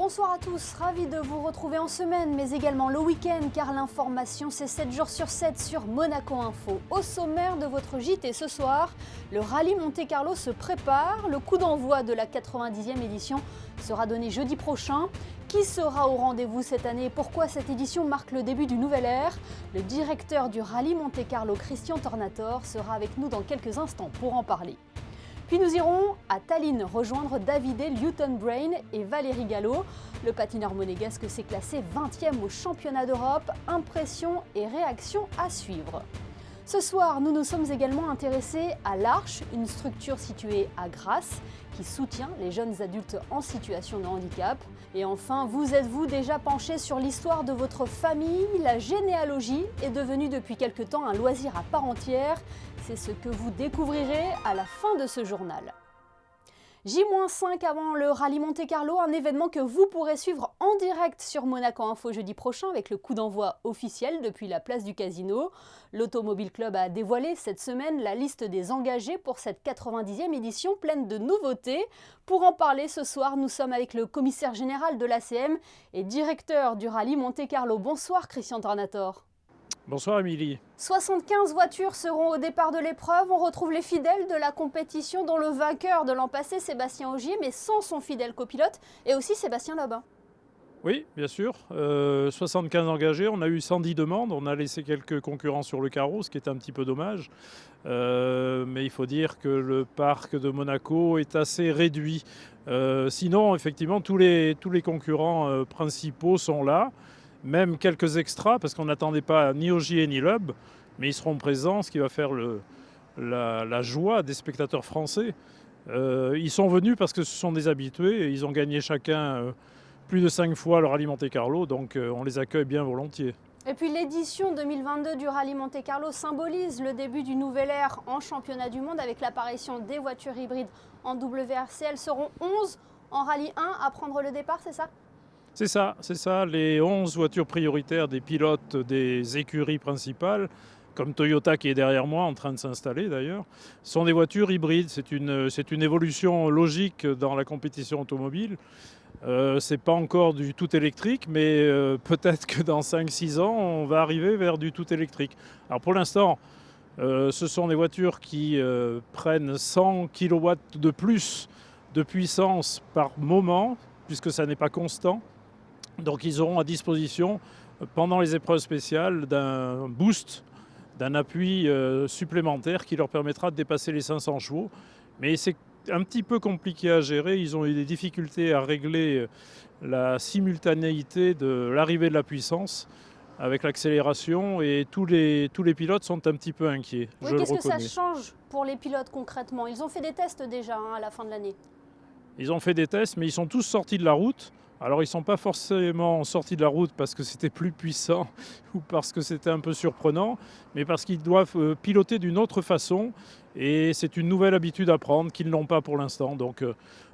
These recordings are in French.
Bonsoir à tous, ravi de vous retrouver en semaine, mais également le week-end, car l'information c'est 7 jours sur 7 sur Monaco Info. Au sommaire de votre JT ce soir, le rallye Monte-Carlo se prépare. Le coup d'envoi de la 90e édition sera donné jeudi prochain. Qui sera au rendez-vous cette année et pourquoi cette édition marque le début d'une nouvelle ère? Le directeur du rallye Monte-Carlo, Christian Tornatore, sera avec nous dans quelques instants pour en parler. Puis nous irons à Tallinn rejoindre Davide Liutenbrain et Valérie Gallo. Le patineur monégasque s'est classé 20e au championnat d'Europe. Impressions et réactions à suivre. Ce soir, nous nous sommes également intéressés à l'Arche, une structure située à Grasse qui soutient les jeunes adultes en situation de handicap. Et enfin, vous êtes-vous déjà penché sur l'histoire de votre famille? La généalogie est devenue depuis quelque temps un loisir à part entière. C'est ce que vous découvrirez à la fin de ce journal. J-5 avant le rallye Monte-Carlo, un événement que vous pourrez suivre en direct sur Monaco Info jeudi prochain avec le coup d'envoi officiel depuis la place du Casino. L'Automobile Club a dévoilé cette semaine la liste des engagés pour cette 90e édition pleine de nouveautés. Pour en parler ce soir, nous sommes avec le commissaire général de l'ACM et directeur du rallye Monte-Carlo. Bonsoir Christian Tornatore. Bonsoir Émilie. 75 voitures seront au départ de l'épreuve. On retrouve les fidèles de la compétition dont le vainqueur de l'an passé, Sébastien Ogier, mais sans son fidèle copilote, et aussi Sébastien Loeb. Oui, bien sûr. 75 engagés, on a eu 110 demandes, on a laissé quelques concurrents sur le carreau, ce qui est un petit peu dommage. Mais il faut dire que le parc de Monaco est assez réduit. Sinon, effectivement, tous les concurrents principaux sont là. Même quelques extras, parce qu'on n'attendait pas ni Ogier ni Loeb, mais ils seront présents, ce qui va faire la joie des spectateurs français. Ils sont venus parce que ce sont des habitués, et ils ont gagné chacun plus de 5 fois le rallye Monte-Carlo, donc on les accueille bien volontiers. Et puis l'édition 2022 du rallye Monte-Carlo symbolise le début d'une nouvelle ère en championnat du monde avec l'apparition des voitures hybrides en WRC. Elles seront 11 en rallye 1 à prendre le départ, c'est ça ? C'est ça. Les 11 voitures prioritaires des pilotes des écuries principales, comme Toyota qui est derrière moi, en train de s'installer d'ailleurs, sont des voitures hybrides. C'est une évolution logique dans la compétition automobile. C'est pas encore du tout électrique, mais peut-être que dans 5-6 ans, on va arriver vers du tout électrique. Alors pour l'instant, ce sont des voitures qui prennent 100 kW de plus de puissance par moment, puisque ça n'est pas constant. Donc ils auront à disposition, pendant les épreuves spéciales, d'un boost, d'un appui supplémentaire qui leur permettra de dépasser les 500 chevaux. Mais c'est un petit peu compliqué à gérer. Ils ont eu des difficultés à régler la simultanéité de l'arrivée de la puissance avec l'accélération, et tous les pilotes sont un petit peu inquiets. Oui, qu'est-ce que ça change pour les pilotes concrètement? Ils ont fait des tests déjà à la fin de l'année. Ils ont fait des tests, mais ils sont tous sortis de la route. Alors ils ne sont pas forcément sortis de la route parce que c'était plus puissant ou parce que c'était un peu surprenant, mais parce qu'ils doivent piloter d'une autre façon, et c'est une nouvelle habitude à prendre qu'ils n'ont pas pour l'instant. Donc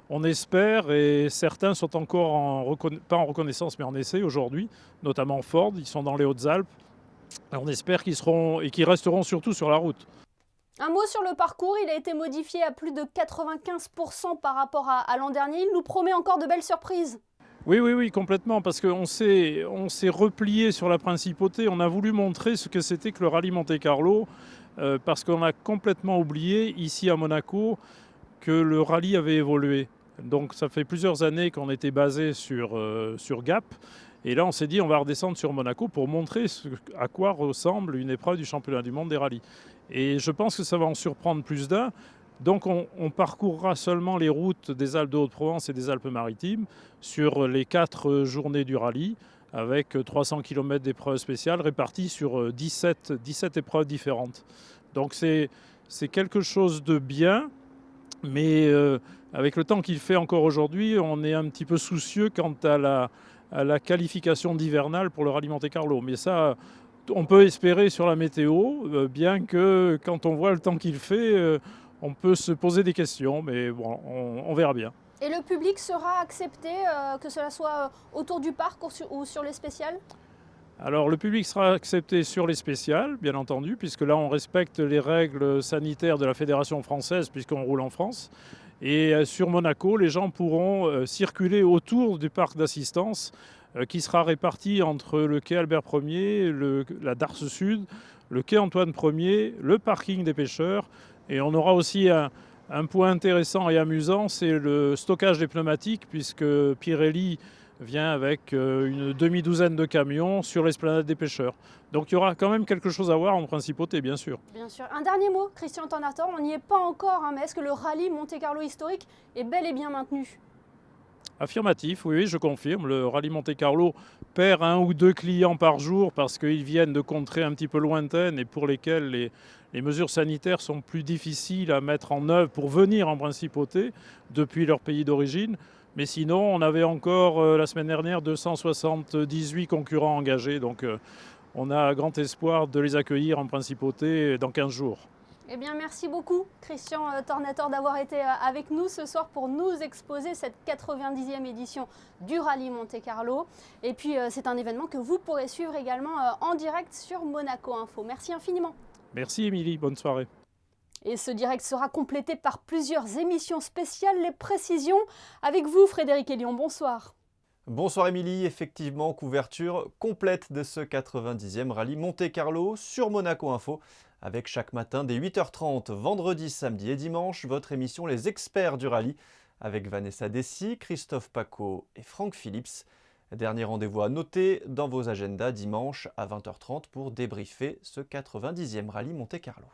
on espère, et certains sont encore pas en reconnaissance mais en essai aujourd'hui, notamment Ford, ils sont dans les Hautes-Alpes. On espère qu'ils seront et qu'ils resteront surtout sur la route. Un mot sur le parcours, il a été modifié à plus de 95% par rapport à l'an dernier. Il nous promet encore de belles surprises. Oui, complètement, parce qu'on s'est replié sur la principauté. On a voulu montrer ce que c'était que le rallye Monte-Carlo, parce qu'on a complètement oublié, ici à Monaco, que le rallye avait évolué. Donc ça fait plusieurs années qu'on était basé sur Gap. Et là, on s'est dit, on va redescendre sur Monaco pour montrer à quoi ressemble une épreuve du championnat du monde des rallyes. Et je pense que ça va en surprendre plus d'un. Donc on parcourra seulement les routes des Alpes de Haute-Provence et des Alpes-Maritimes sur les 4 journées du rallye, avec 300 km d'épreuves spéciales réparties sur 17 épreuves différentes. Donc c'est quelque chose de bien, mais avec le temps qu'il fait encore aujourd'hui, on est un petit peu soucieux quant à la qualification d'hivernal pour le rallye Monte-Carlo. Mais ça, on peut espérer sur la météo, bien que quand on voit le temps qu'il fait, on peut se poser des questions, mais bon, on verra bien. Et le public sera accepté, que cela soit autour du parc ou sur les spéciales ? Alors le public sera accepté sur les spéciales, bien entendu, puisque là on respecte les règles sanitaires de la Fédération française, puisqu'on roule en France. Et sur Monaco, les gens pourront circuler autour du parc d'assistance qui sera réparti entre le quai Albert Ier, la Darse Sud, le quai Antoine Ier, le parking des pêcheurs. Et on aura aussi un point intéressant et amusant, c'est le stockage des pneumatiques, puisque Pirelli vient avec une demi-douzaine de camions sur l'esplanade des pêcheurs. Donc il y aura quand même quelque chose à voir en principauté, bien sûr. Bien sûr. Un dernier mot, Christian Tornator, on n'y est pas encore, mais est-ce que le rallye Monte-Carlo historique est bel et bien maintenu ? Affirmatif, oui, je confirme. Le rallye Monte-Carlo perd 1 ou 2 clients par jour parce qu'ils viennent de contrées un petit peu lointaines et pour lesquelles les mesures sanitaires sont plus difficiles à mettre en œuvre pour venir en principauté depuis leur pays d'origine. Mais sinon, on avait encore la semaine dernière 278 concurrents engagés. Donc on a grand espoir de les accueillir en principauté dans 15 jours. Eh bien, merci beaucoup, Christian Tornator, d'avoir été avec nous ce soir pour nous exposer cette 90e édition du Rallye Monte-Carlo. Et puis, c'est un événement que vous pourrez suivre également en direct sur Monaco Info. Merci infiniment. Merci, Émilie. Bonne soirée. Et ce direct sera complété par plusieurs émissions spéciales. Les précisions avec vous, Frédéric Elion. Bonsoir. Bonsoir Émilie, effectivement, couverture complète de ce 90e Rallye Monte-Carlo sur Monaco Info. Avec chaque matin dès 8h30, vendredi, samedi et dimanche, votre émission Les Experts du Rallye avec Vanessa Dessy, Christophe Paco et Franck Phillips. Dernier rendez-vous à noter dans vos agendas dimanche à 20h30 pour débriefer ce 90e Rallye Monte-Carlo.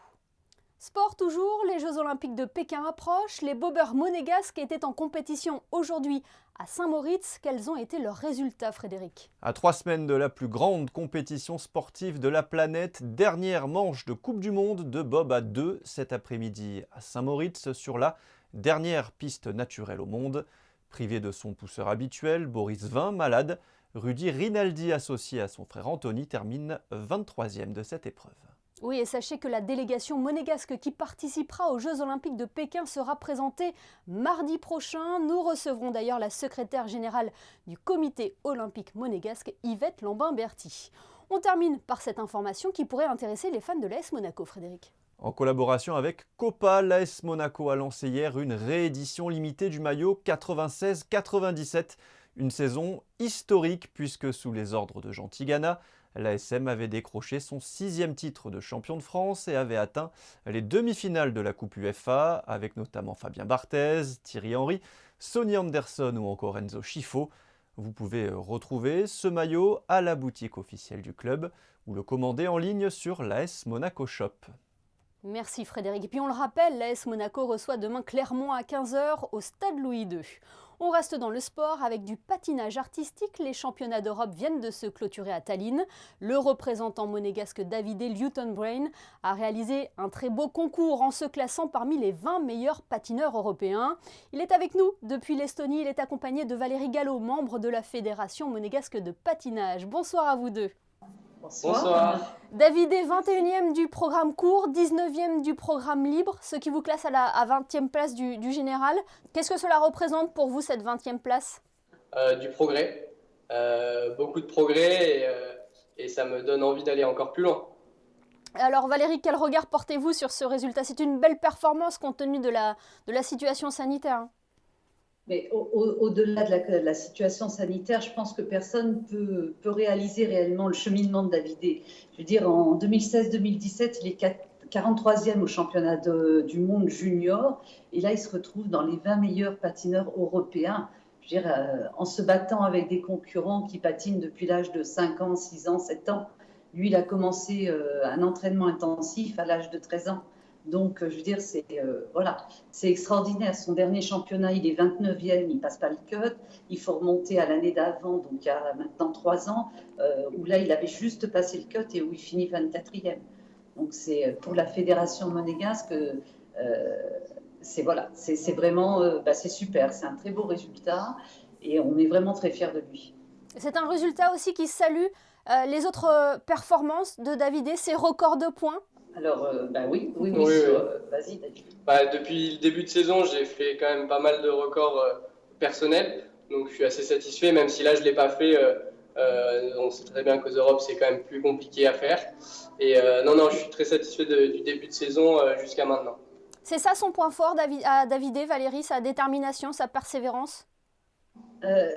Sport toujours, les Jeux Olympiques de Pékin approchent. Les bobeurs monégasques étaient en compétition aujourd'hui à Saint-Moritz. Quels ont été leurs résultats, Frédéric ? À 3 semaines de la plus grande compétition sportive de la planète, dernière manche de Coupe du Monde de bob à 2 cet après-midi à Saint-Moritz sur la dernière piste naturelle au monde. Privé de son pousseur habituel, Boris Vian, malade, Rudy Rinaldi, associé à son frère Anthony, termine 23e de cette épreuve. Oui, et sachez que la délégation monégasque qui participera aux Jeux Olympiques de Pékin sera présentée mardi prochain. Nous recevrons d'ailleurs la secrétaire générale du comité olympique monégasque, Yvette Lambin-Berty. On termine par cette information qui pourrait intéresser les fans de l'AS Monaco, Frédéric. En collaboration avec Copa, l'AS Monaco a lancé hier une réédition limitée du maillot 96-97. Une saison historique puisque sous les ordres de Jean Tigana, l'ASM avait décroché son 6e titre de champion de France et avait atteint les demi-finales de la Coupe UEFA avec notamment Fabien Barthez, Thierry Henry, Sonny Anderson ou encore Enzo Scifo. Vous pouvez retrouver ce maillot à la boutique officielle du club ou le commander en ligne sur l'AS Monaco Shop. Merci Frédéric. Et puis on le rappelle, l'AS Monaco reçoit demain Clermont à 15h au Stade Louis II. On reste dans le sport avec du patinage artistique. Les championnats d'Europe viennent de se clôturer à Tallinn. Le représentant monégasque Davide Liutenbrain a réalisé un très beau concours en se classant parmi les 20 meilleurs patineurs européens. Il est avec nous depuis l'Estonie. Il est accompagné de Valérie Gallo, membre de la Fédération monégasque de patinage. Bonsoir à vous deux. Bonsoir. David est 21e du programme court, 19e du programme libre, ce qui vous classe à 20e place du général. Qu'est-ce que cela représente pour vous, cette 20e place ? Du progrès, beaucoup de progrès et ça me donne envie d'aller encore plus loin. Alors Valérie, quel regard portez-vous sur ce résultat ? C'est une belle performance compte tenu de la situation sanitaire. Mais au-delà de la situation sanitaire, je pense que personne peut réaliser réellement le cheminement de David. Je veux dire, en 2016-2017, il est 43e au championnat du monde junior. Et là, il se retrouve dans les 20 meilleurs patineurs européens. Je veux dire, en se battant avec des concurrents qui patinent depuis l'âge de 5 ans, 6 ans, 7 ans. Lui, il a commencé un entraînement intensif à l'âge de 13 ans. Donc, je veux dire, c'est extraordinaire. Son dernier championnat, il est 29e, il ne passe pas le cut. Il faut remonter à l'année d'avant, donc il y a maintenant 3 ans, où là, il avait juste passé le cut et où il finit 24e. Donc, c'est pour la fédération monégasque, c'est vraiment c'est super. C'est un très beau résultat et on est vraiment très fiers de lui. C'est un résultat aussi qui salue les autres performances de David, ses records de points. Alors, oui. Vas-y, David. Depuis le début de saison, j'ai fait quand même pas mal de records personnels, donc je suis assez satisfait, même si là je ne l'ai pas fait. On sait très bien qu'aux Europes, c'est quand même plus compliqué à faire. Et non, je suis très satisfait du début de saison jusqu'à maintenant. C'est ça son point fort à Davidé, Valérie, sa détermination, sa persévérance?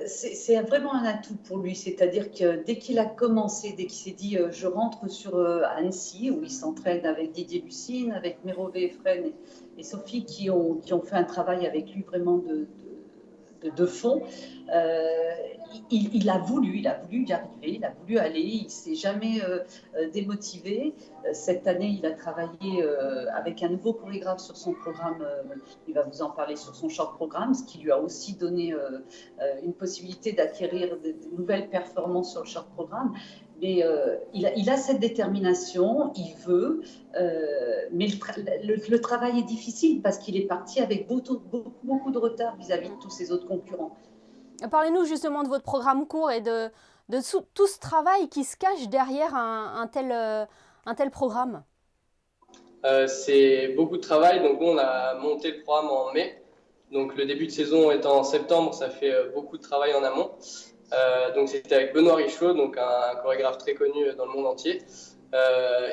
C'est vraiment un atout pour lui, c'est-à-dire que dès qu'il a commencé, dès qu'il s'est dit je rentre sur Annecy, où il s'entraîne avec Didier Lucine, avec Mérové Efren et Sophie, qui ont fait un travail avec lui vraiment de fond. Il a voulu y arriver, il a voulu aller, il ne s'est jamais démotivé. Cette année, il a travaillé avec un nouveau chorégraphe sur son programme, il va vous en parler, sur son short programme, ce qui lui a aussi donné une possibilité d'acquérir de nouvelles performances sur le short programme. Mais il a cette détermination, il veut, mais le travail est difficile parce qu'il est parti avec beaucoup de retard vis-à-vis de tous ses autres concurrents. Parlez-nous justement de votre programme court et de tout ce travail qui se cache derrière un tel programme. C'est beaucoup de travail, donc nous on a monté le programme en mai, donc le début de saison est en septembre, ça fait beaucoup de travail en amont. Donc c'était avec Benoît Richaud, donc un chorégraphe très connu dans le monde entier,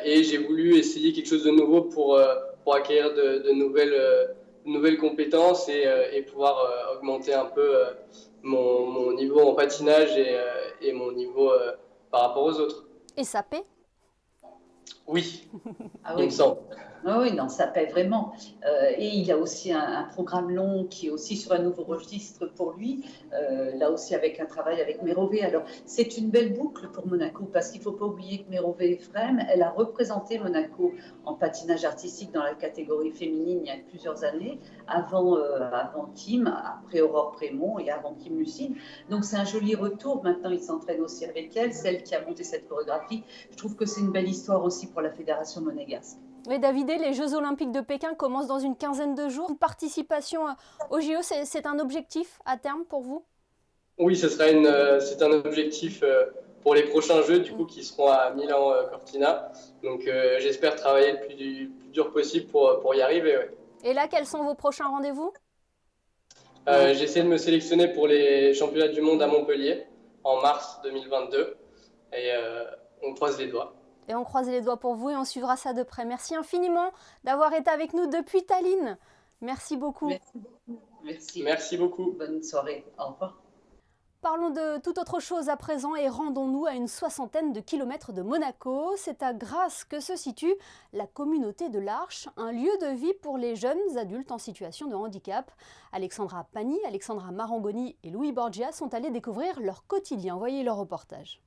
et j'ai voulu essayer quelque chose de nouveau pour acquérir de nouvelles compétences et pouvoir augmenter un peu mon niveau en patinage et mon niveau par rapport aux autres. Et ça paie? Oui, Ah il oui. me semble. Ah oui, non, ça paie vraiment. Et il a aussi un programme long qui est aussi sur un nouveau registre pour lui, là aussi avec un travail avec Mérové. Alors, c'est une belle boucle pour Monaco parce qu'il ne faut pas oublier que Mérové Efrem, elle a représenté Monaco en patinage artistique dans la catégorie féminine il y a plusieurs années, avant Kim, après Aurore Prémont et avant Kim Lucine. Donc, c'est un joli retour. Maintenant, il s'entraîne aussi avec elle, celle qui a monté cette chorégraphie. Je trouve que c'est une belle histoire aussi pour la Fédération monégasque. Oui, Davidé, les Jeux Olympiques de Pékin commencent dans une quinzaine de jours. Une participation aux JO, c'est un objectif à terme pour vous? Oui, c'est un objectif pour les prochains Jeux, du coup, qui seront à Milan-Cortina. Donc, j'espère travailler le plus dur possible pour y arriver. Ouais. Et là, quels sont vos prochains rendez-vous? J'essaie de me sélectionner pour les championnats du monde à Montpellier en mars 2022. Et on croise les doigts. Et on croise les doigts pour vous et on suivra ça de près. Merci infiniment d'avoir été avec nous depuis Tallinn. Merci beaucoup. Merci beaucoup. Bonne soirée. Au revoir. Parlons de toute autre chose à présent et rendons-nous à une 60aine de kilomètres de Monaco. C'est à Grasse que se situe la communauté de l'Arche, un lieu de vie pour les jeunes adultes en situation de handicap. Alexandra Pani, Alexandra Marangoni et Louis Borgia sont allés découvrir leur quotidien. Voyez leur reportage.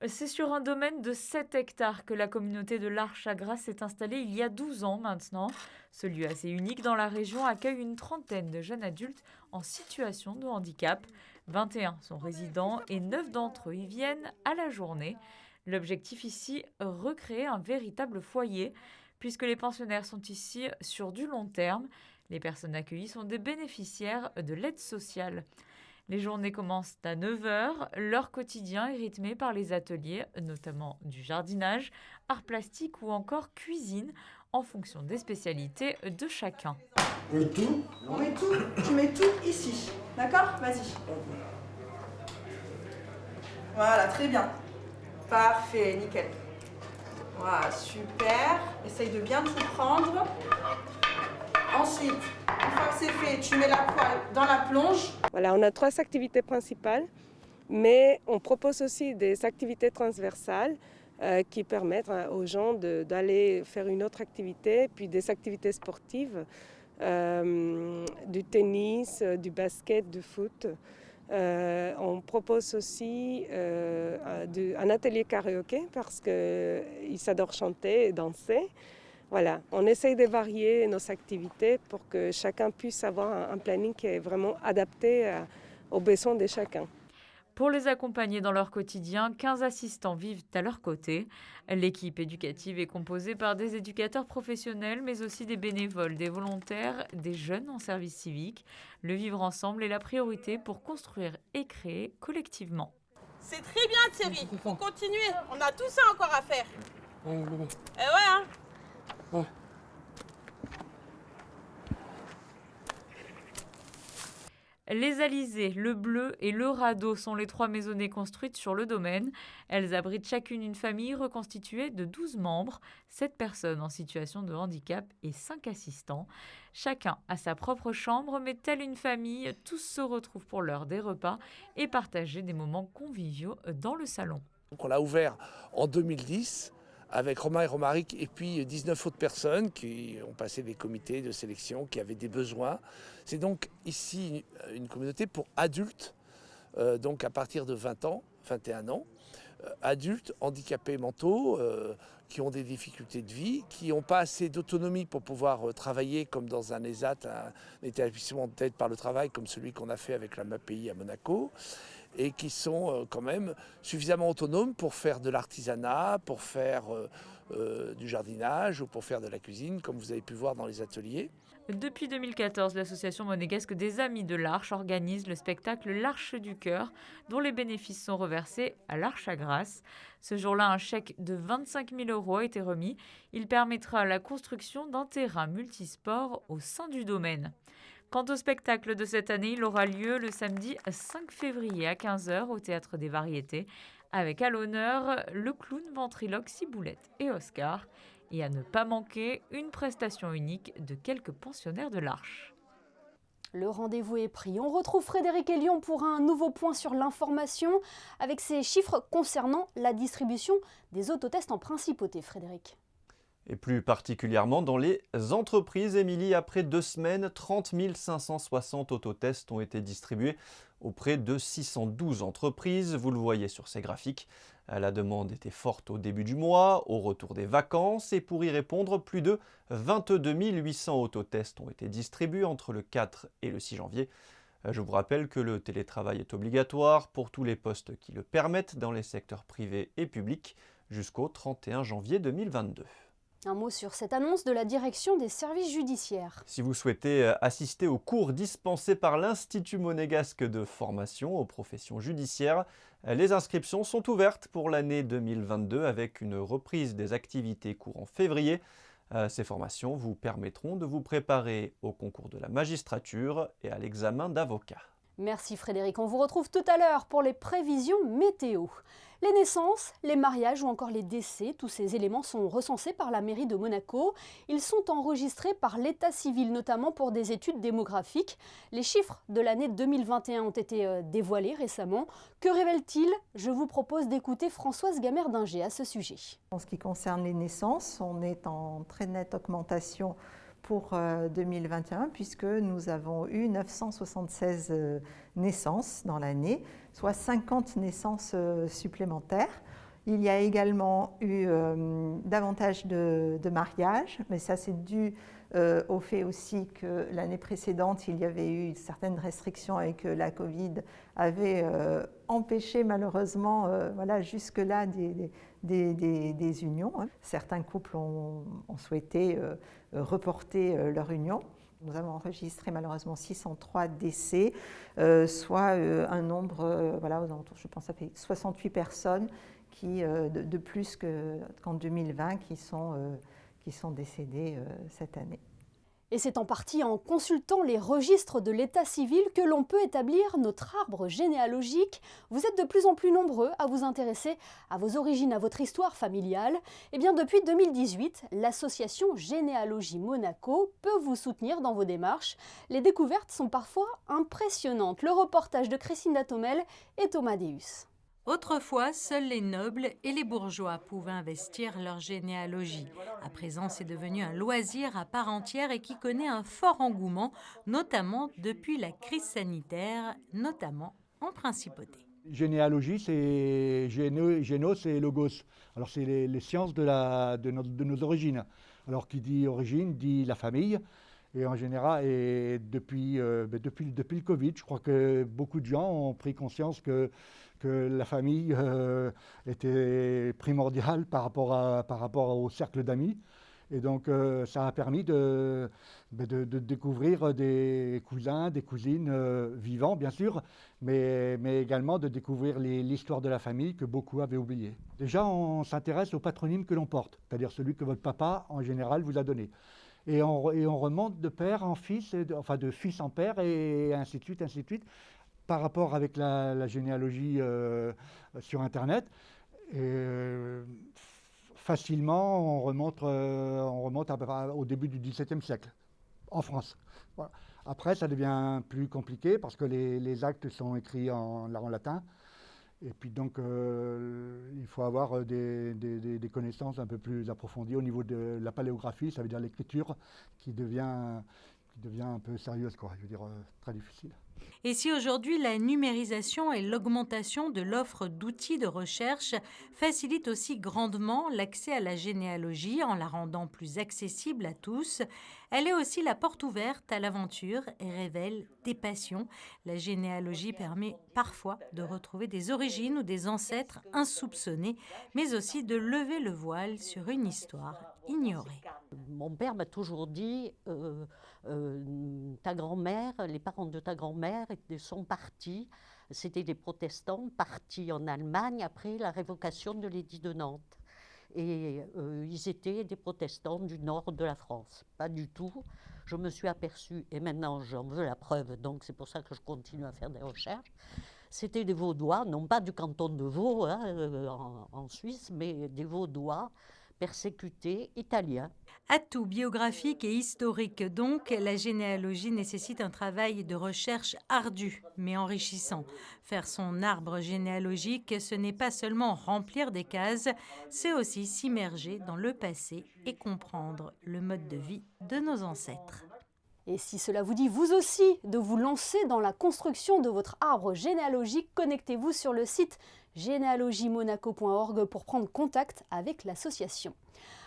C'est sur un domaine de 7 hectares que la communauté de l'Arche à Grasse s'est installée il y a 12 ans maintenant. Ce lieu assez unique dans la région accueille une trentaine de jeunes adultes en situation de handicap. 21 sont résidents et 9 d'entre eux y viennent à la journée. L'objectif ici, recréer un véritable foyer, puisque les pensionnaires sont ici sur du long terme. Les personnes accueillies sont des bénéficiaires de l'aide sociale. Les journées commencent à 9h. Leur quotidien est rythmé par les ateliers, notamment du jardinage, art plastique ou encore cuisine, en fonction des spécialités de chacun. Et tout ? On met tout, tu mets tout ici. D'accord ? Vas-y. Voilà, très bien. Parfait, nickel. Voilà, super. Essaye de bien tout prendre. Ensuite, une fois que c'est fait, tu mets la poêle dans la plonge. Voilà, on a 3 activités principales, mais on propose aussi des activités transversales qui permettent aux gens d'aller faire une autre activité, puis des activités sportives, du tennis, du basket, du foot. On propose aussi un atelier karaoké parce qu'ils adorent chanter et danser. Voilà, on essaye de varier nos activités pour que chacun puisse avoir un planning qui est vraiment adapté aux besoins de chacun. Pour les accompagner dans leur quotidien, 15 assistants vivent à leur côté. L'équipe éducative est composée par des éducateurs professionnels, mais aussi des bénévoles, des volontaires, des jeunes en service civique. Le vivre ensemble est la priorité pour construire et créer collectivement. C'est très bien Thierry, il faut continuer, on a tout ça encore à faire. Ouais, Eh ouais hein. Ouais. Les Alizés, le Bleu et le Radeau sont les 3 maisonnées construites sur le domaine. Elles abritent chacune une famille reconstituée de 12 membres, 7 personnes en situation de handicap et 5 assistants. Chacun a sa propre chambre, mais telle une famille, tous se retrouvent pour l'heure des repas et partagent des moments conviviaux dans le salon. Donc on l'a ouvert en 2010 avec Romain et Romaric et puis 19 autres personnes qui ont passé des comités de sélection, qui avaient des besoins. C'est donc ici une communauté pour adultes, donc à partir de 20 ans, 21 ans, adultes handicapés mentaux, qui ont des difficultés de vie, qui n'ont pas assez d'autonomie pour pouvoir travailler comme dans un ESAT, un établissement d'aide par le travail comme celui qu'on a fait avec la MAPI à Monaco, et qui sont quand même suffisamment autonomes pour faire de l'artisanat, pour faire du jardinage ou pour faire de la cuisine, comme vous avez pu voir dans les ateliers. Depuis 2014, l'association monégasque des Amis de l'Arche organise le spectacle L'Arche du Cœur, dont les bénéfices sont reversés à l'Arche à Grasse. Ce jour-là, un chèque de 25 000 € a été remis. Il permettra la construction d'un terrain multisport au sein du domaine. Quant au spectacle de cette année, il aura lieu le samedi 5 février à 15 h au Théâtre des Variétés, avec à l'honneur le clown ventriloque Ciboulette et Oscar, et à ne pas manquer une prestation unique de quelques pensionnaires de l'Arche. Le rendez-vous est pris. On retrouve Frédéric Elion pour un nouveau point sur l'information avec ses chiffres concernant la distribution des autotests en principauté. Frédéric. Et plus particulièrement dans les entreprises. Émilie, après 2 semaines, 30 560 autotests ont été distribués auprès de 612 entreprises. Vous le voyez sur ces graphiques. La demande était forte au début du mois, au retour des vacances. Et pour y répondre, plus de 22 800 autotests ont été distribués entre le 4 et le 6 janvier. Je vous rappelle que le télétravail est obligatoire pour tous les postes qui le permettent dans les secteurs privés et publics jusqu'au 31 janvier 2022. Un mot sur cette annonce de la direction des services judiciaires. Si vous souhaitez assister aux cours dispensés par l'Institut monégasque de formation aux professions judiciaires, les inscriptions sont ouvertes pour l'année 2022 avec une reprise des activités courant février. Ces formations vous permettront de vous préparer au concours de la magistrature et à l'examen d'avocat. Merci Frédéric, on vous retrouve tout à l'heure pour les prévisions météo. Les naissances, les mariages ou encore les décès, tous ces éléments sont recensés par la mairie de Monaco. Ils sont enregistrés par l'état civil, notamment pour des études démographiques. Les chiffres de l'année 2021 ont été dévoilés récemment. Que révèlent-ils? Je vous propose d'écouter Françoise Gamère-Dinger à ce sujet. En ce qui concerne les naissances, on est en très nette augmentation pour 2021 puisque nous avons eu 976 naissances dans l'année, soit 50 naissances supplémentaires. Il y a également eu davantage de mariages, mais ça c'est dû au fait aussi que l'année précédente, il y avait eu certaines restrictions avec la Covid, avait empêché malheureusement jusque-là des unions. Certains couples ont souhaité reporter leur union. Nous avons enregistré malheureusement 603 décès, soit un nombre, je pense que ça fait 68 personnes de plus qu'en 2020 qui sont décédées cette année. Et c'est en partie en consultant les registres de l'état civil que l'on peut établir notre arbre généalogique. Vous êtes de plus en plus nombreux à vous intéresser à vos origines, à votre histoire familiale. Eh bien, depuis 2018, l'association Généalogie Monaco peut vous soutenir dans vos démarches. Les découvertes sont parfois impressionnantes. Le reportage de Christine Datomel et Thomas Deus. Autrefois, seuls les nobles et les bourgeois pouvaient investir leur généalogie. À présent, c'est devenu un loisir à part entière et qui connaît un fort engouement, notamment depuis la crise sanitaire, notamment en principauté. Généalogie, c'est génos et logos. Alors c'est les sciences de nos origines. Alors qui dit origine dit la famille. Et en général, depuis le Covid, je crois que beaucoup de gens ont pris conscience que la famille était primordiale par rapport au cercle d'amis. Et donc, ça a permis de découvrir des cousins, des cousines vivants, bien sûr, mais également de découvrir l'histoire de la famille que beaucoup avaient oublié. Déjà, on s'intéresse au patronyme que l'on porte, c'est-à-dire celui que votre papa, en général, vous a donné. et on remonte de père en fils, enfin de fils en père, et ainsi de suite, ainsi de suite, par rapport avec la généalogie sur Internet. Et, facilement, on remonte au début du XVIIe siècle, en France. Voilà. Après, ça devient plus compliqué parce que les actes sont écrits en latin. Et puis donc, il faut avoir des connaissances un peu plus approfondies au niveau de la paléographie, ça veut dire l'écriture, qui devient un peu sérieuse, quoi. Je veux dire, très difficile. Et si aujourd'hui la numérisation et l'augmentation de l'offre d'outils de recherche facilitent aussi grandement l'accès à la généalogie en la rendant plus accessible à tous, elle est aussi la porte ouverte à l'aventure et révèle des passions. La généalogie permet parfois de retrouver des origines ou des ancêtres insoupçonnés, mais aussi de lever le voile sur une histoire ignorée. Mon père m'a toujours dit ta grand-mère, les parents de ta grand-mère sont partis, c'était des protestants partis en Allemagne après la révocation de l'édit de Nantes. Et ils étaient des protestants du nord de la France. Pas du tout. Je me suis aperçue, et maintenant j'en veux la preuve, donc c'est pour ça que je continue à faire des recherches. C'était des Vaudois, non pas du canton de Vaud en Suisse, mais des Vaudois persécutés italiens. Atout biographique et historique donc, la généalogie nécessite un travail de recherche ardu, mais enrichissant. Faire son arbre généalogique, ce n'est pas seulement remplir des cases, c'est aussi s'immerger dans le passé et comprendre le mode de vie de nos ancêtres. Et si cela vous dit vous aussi de vous lancer dans la construction de votre arbre généalogique, connectez-vous sur le site généalogiemonaco.org pour prendre contact avec l'association.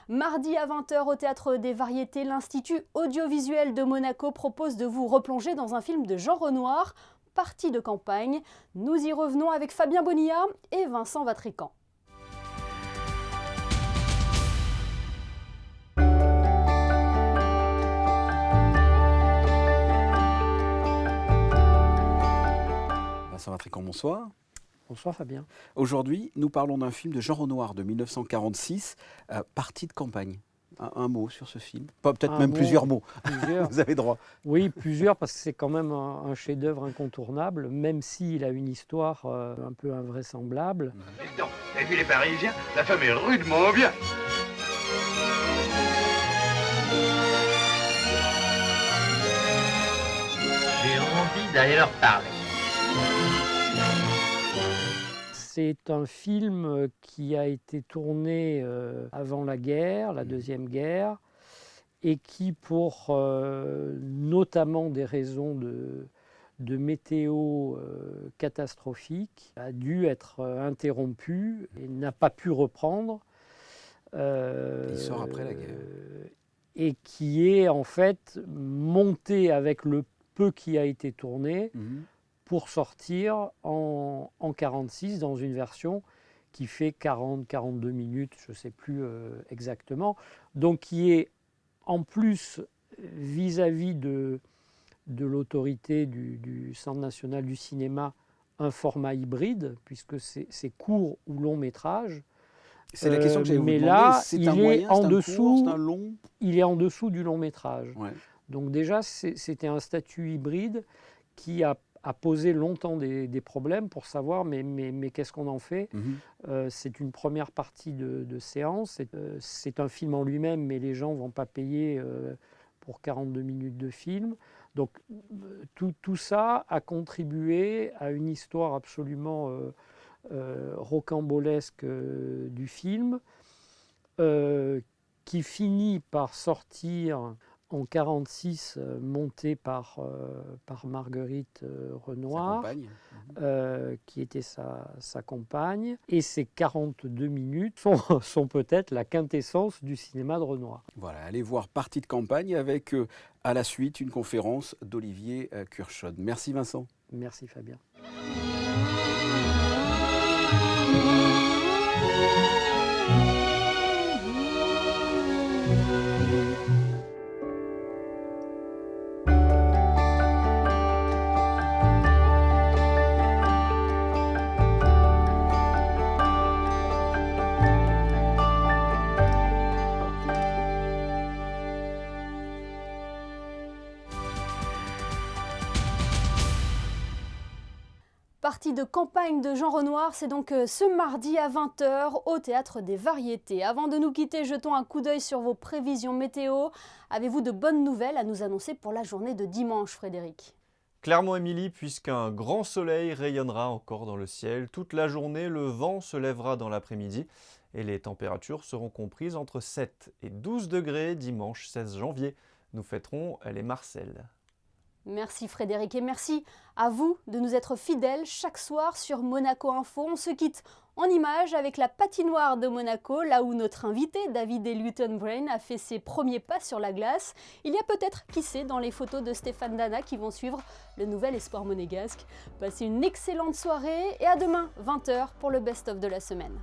Mardi à 20h au Théâtre des Variétés, l'Institut audiovisuel de Monaco propose de vous replonger dans un film de Jean Renoir, Partie de campagne. Nous y revenons avec Fabien Bonilla et Vincent Vatrican. Vincent Vatrican, bonsoir. Bonsoir Fabien. Aujourd'hui, nous parlons d'un film de Jean Renoir de 1946, Partie de campagne. Un mot sur ce film, peut-être même plusieurs mots. Vous avez droit. Oui, plusieurs, parce que c'est quand même un chef-d'œuvre incontournable, même s'il a une histoire un peu invraisemblable. Dites donc, vous avez vu les Parisiens? La femme est rudement bien. J'ai envie d'aller leur parler. C'est un film qui a été tourné avant la guerre, la Deuxième Guerre, et qui, pour notamment des raisons de météo catastrophique, a dû être interrompu et n'a pas pu reprendre. Il sort après la guerre. Et qui est en fait monté avec le peu qui a été tourné. Pour sortir en 46 dans une version qui fait 40-42 minutes, je ne sais plus exactement, donc qui est en plus vis-à-vis de l'autorité du Centre national du cinéma un format hybride, puisque c'est court ou long métrage. C'est la question que j'allais vous demander. Mais là, c'est un moyen, c'est un court, c'est un long. Il est en dessous du long métrage. Ouais. Donc déjà, c'était un statut hybride qui a posé longtemps des problèmes pour savoir mais qu'est-ce qu'on en fait. C'est une première partie de séance, c'est un film en lui-même, mais les gens ne vont pas payer pour 42 minutes de film. Donc tout ça a contribué à une histoire absolument rocambolesque du film, qui finit par sortir en 1946, monté par Marguerite Renoir, qui était sa compagne. Et ces 42 minutes sont peut-être la quintessence du cinéma de Renoir. Voilà, allez voir Partie de campagne avec à la suite une conférence d'Olivier Curchod. Merci Vincent. Merci Fabien. Partie de campagne de Jean Renoir, c'est donc ce mardi à 20h au Théâtre des Variétés. Avant de nous quitter, jetons un coup d'œil sur vos prévisions météo. Avez-vous de bonnes nouvelles à nous annoncer pour la journée de dimanche, Frédéric ? Clairement, Émilie, puisqu'un grand soleil rayonnera encore dans le ciel. Toute la journée, le vent se lèvera dans l'après-midi et les températures seront comprises entre 7 et 12 degrés dimanche 16 janvier. Nous fêterons les Marcel. Merci Frédéric et merci à vous de nous être fidèles chaque soir sur Monaco Info. On se quitte en images avec la patinoire de Monaco, là où notre invité David Luitenbrein a fait ses premiers pas sur la glace. Il y a peut-être, qui sait, dans les photos de Stéphane Dana qui vont suivre le nouvel espoir monégasque. Passez une excellente soirée et à demain 20h pour le best-of de la semaine.